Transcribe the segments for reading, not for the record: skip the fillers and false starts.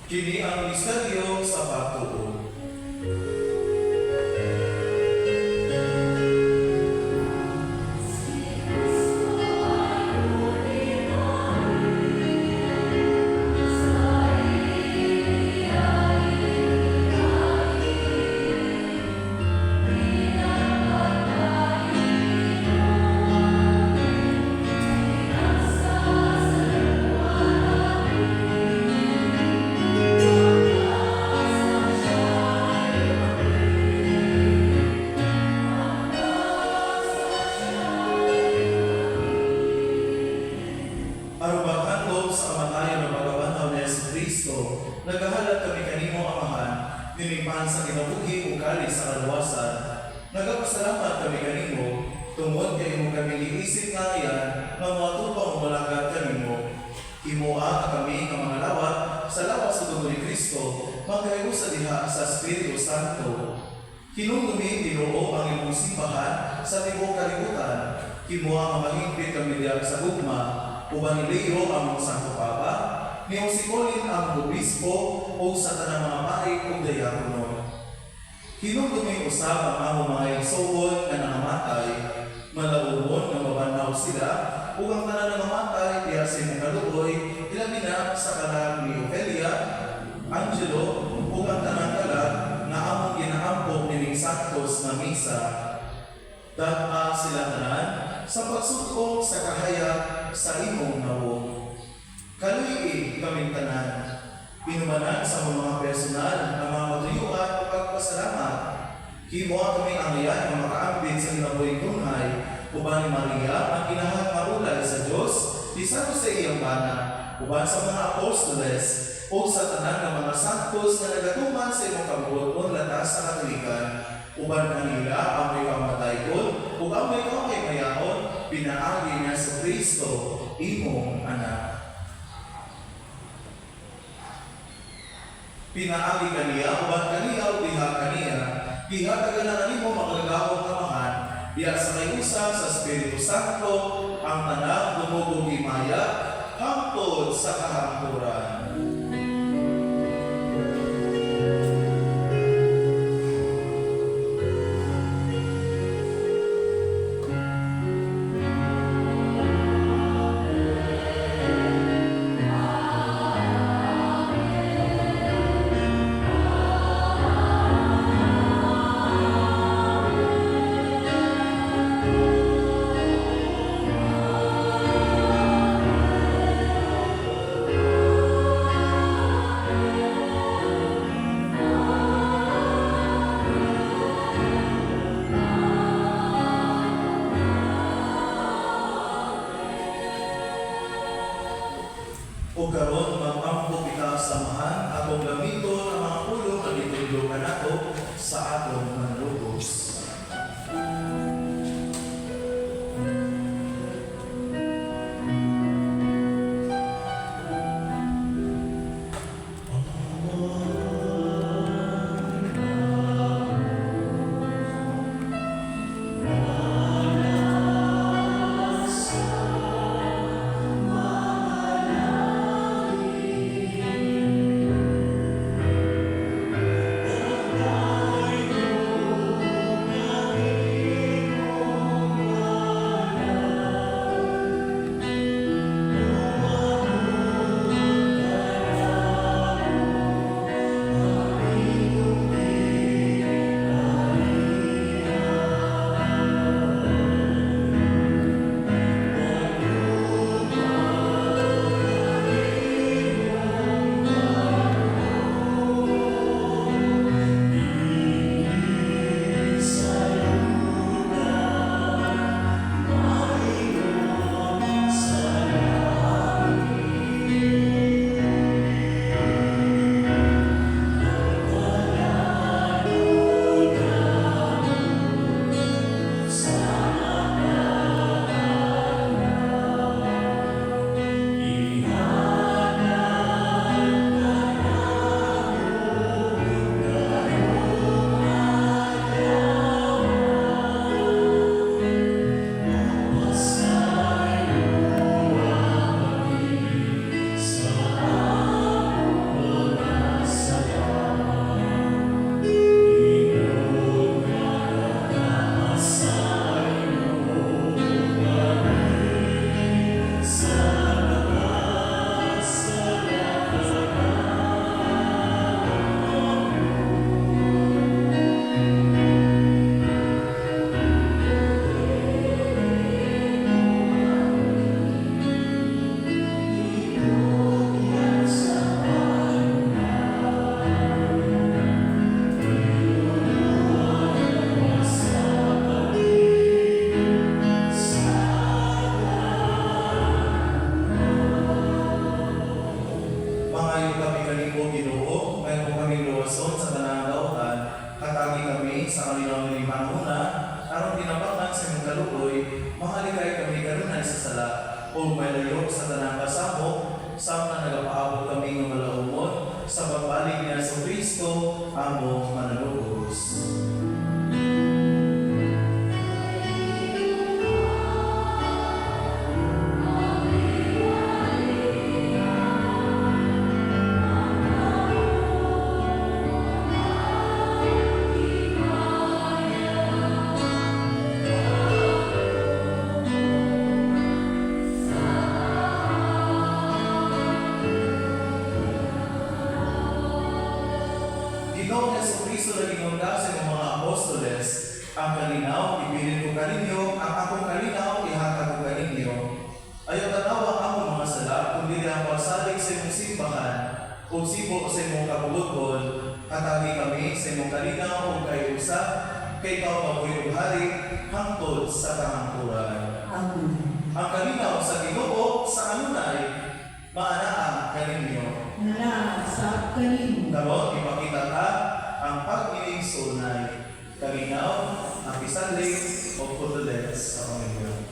Kini ang misteryo sa pagtuo. Nagahalad kami kanimo, Amahan, ninipan sa kinabuhi ug kali sa kaluwasan. Nagapasalamat kami kanimo, tungod kay imo kami giisip nga yan, nga mga tupang malagad kanimo. Himoa kami nga mga lawat sa lawas sa dugo ni Kristo, magkayo sa diha sa Espiritu Santo. Hinungumi Ginoo ang imong simbahan sa tibuok kalibutan. Himoa nga mahingpit kami diha sa gugma, uban iliyo ang mga Santo Papa, niyong sikolin ang obispo o sa tanang mga pari o diakono. Hinungdumi usab ang among mga igsoon nga nangamatay, malaumon nga mabanaw sila, ug ang tanan nga namatay diha sa imong kaluoy, ilabi na sa kalag ni Ofelia, Angelo, ug ang tanan kalag nga among ginaampok nining Santos nga misa. Dagha sila tanan sa pagsugod sa kahayag sa imong nawong. Kaluy kaming tanan, pinumanan sa mga personal na mga matuyuan o pagpasalamat. Himoa kami ang iyan na makaambit sa kinabuhing tunay, uban ni Maria ang kinahang marulay sa Diyos, di sa iyang bana, uban sa mga apostoles, o sa tanan ng mga santos na nagatuman sa imong kabuoton latas sa Katolikan, uban kanila ang may kamatay ko, ug ang may mayaon, pinaagi niya sa Kristo, imong anak. Pinaagi kaniya, uban kaniya o diha kaniya, diha kagalangan mo maglagawang kamahan, diha sa kayusa sa Espiritu Santo, ang tanang dumugong himaya, hangtod sa kahangturan. O karon mag-ampo kita samahan atong gamiton ang mga pulong na itulungan nato sa atong manlubos. mahalikay kami karunay sa sala, o malayo sa tanang kasamo, sama nagapaabot kami ng malaumon, sa pagbalik niya sa Kristo, among mananubos. Ginoong Jesucristo na ginungdasin ng mga apostoles, ang kalinaw, ibilin ko kaninyo, ang akong kalinaw, ihatag ko kaninyo. Ayaw tanaw ang akong mga sala, kundi ang pagsalig sa imong simbahan, o sibo sa imong kabulutbol, hatagi kami sa imong kalinaw, o kayo usa, kay ikaw mabuhay hari, hangtod sa kahangturan. Amen. Ang kalinaw sa Ginoo sa anunay, maanaa kaninyo. Nala sa kanino. Karon ipakita ta ang pag-inig sunay. Kalinaw, ang pisanlig o putulet sa Panginoon.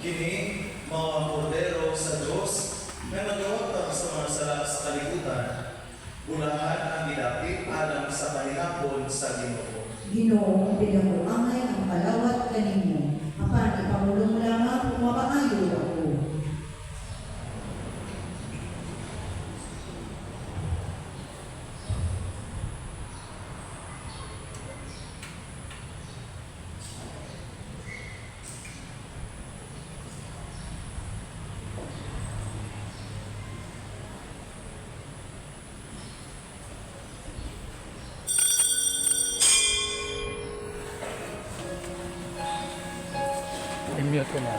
Kini, mga kordero sa Diyos, na nagawag sa mga sala sa kalibutan, bulahan ang gidapit alam sa panihapon sa Ginoo. Ginoo, pinamuangay ang palawat kanimo. Apan ipamulong lamang kung mapaayo ako. I-mute ko na.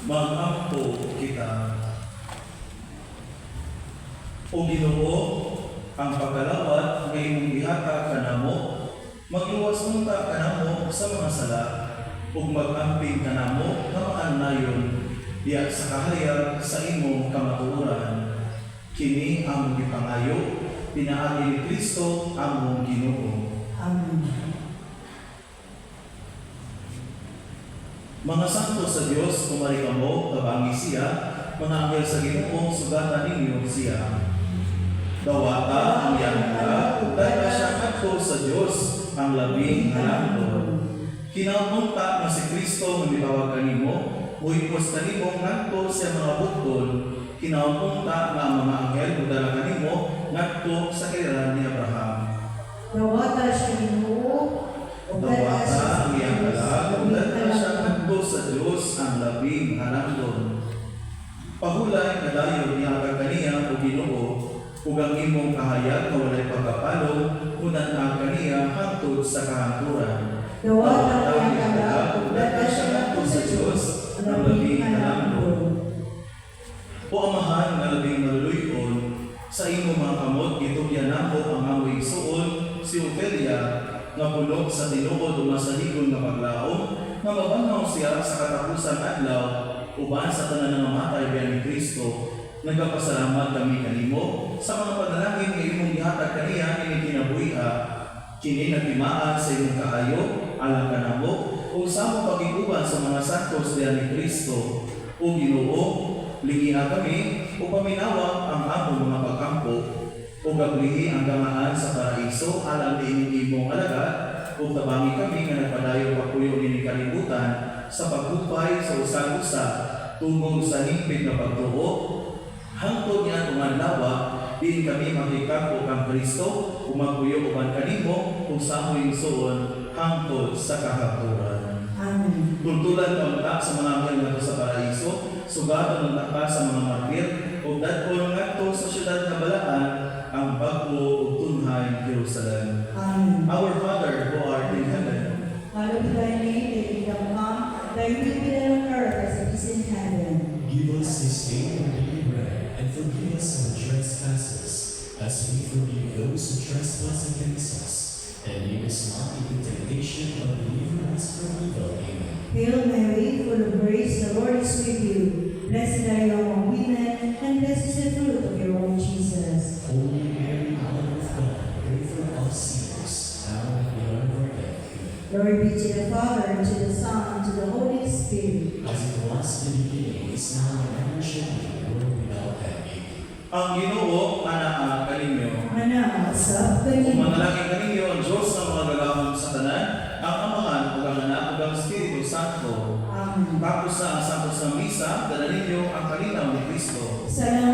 Mag-ampo kita. O Ginoo, ang pagkalawat nga imong gihata kanamo, magluwas unta kanamo sa mga sala, ug mag-amping kanamo nga maanayon diya sa kahayag sa imong kamatuoran. Kini among gipangayo, pinaagi ni Kristo among Ginoo. Amen. Mga santo sa Dios, kumari kamo, tabangi siya, mga anghel sa Ginoo, sugatan ninyo siya. Dawata ang yangga, dahil siya ngadto sa Dios, ang labing halangdon. Kinamunta na si Kristo nga mitawag kanimo, muhipos kanimo ngadto sa mga bukton, kinamunta nga ang mga anghel mudala kanimo ngadto sa kailan ni Abraham. Dawata siya Ginoo, Dawata ang yangga, dahil siya ngadto sa Dios, ang labing halangdon. Pahulay kadayon niya ang kaniya o Ginoo, ug ang imong kahayag nga walay pagkapalo, unan ang kaniya hangtod sa kahangturan. Dawata ang yangga, dahil siya ngadto sa Dios, ang labing halangdon. O Amahan nga labing maluluyon, sa imong mga kamot gitugyan nako ang among igsuon si Ofelia nga puno sa tinuod o masahigon nga paglaom, nga mabanaw siya sa katapusan adlaw uban sa tanan nga matay biyan ni Kristo. Nagpapasalamat kami kanimo sa mga panalangin nga imong gihatag kaniya ini kinabuhi-a. Kini nagtimaan sa imong kaayo alang kanamo ug sa among pagiguban sa mga santos diyan ni Kristo. O Ginoo, lingiha kami o paminawa ang among mga pagkampo o gablihi ang gamaan sa paraiso alang diining imong alagad o tabangi kami nga nagpadayon papuyo ni kalibutan sa pagkupay sa usa-usa tungod sa hingpit nga pagtuo hangtod niya tumanlawa diin kami makikako kang Kristo umapuyo uban kanimo kung sa among suon hangtod sa kahaturan. Amen. Tultulan kaunta sa mga anghel ngadto sa paraiso, sugatan ng taka sa mga martir, ug dadkon ngadto sa syudad nga balaan, ang bag-o ug tunhay Jerusalem. Amen. Our Father who art in heaven, Hallowed be thy name, thy kingdom come, thy will be done on earth as it is in heaven. Give us this day our daily bread, and forgive us our trespasses, as we forgive those who trespass against us. And lead us not into temptation, but deliver us from evil. Amen. Hail Mary, full of grace, the Lord is with you. Blessed are you among women, and blessed is the fruit of your womb, Jesus. Holy Mary, Mother of God, pray for us sinners, now and at the hour of our death. Amen. Glory be to the Father, and to the Son, and to the Holy Spirit. As it was in the beginning, is now, and ever shall be, world without end. Amen. ang Ginoo anaa kaninyo. Manama sa Kung kanino. manalangin kaninyo ang Diyos ng mga galahon sa tanan, ang Amahan ug ang Anak ug ang Espiritu Santo. Amen. Tapos sa ang santos ng misa, dala ninyo ang kalinaw ni Kristo. Salamat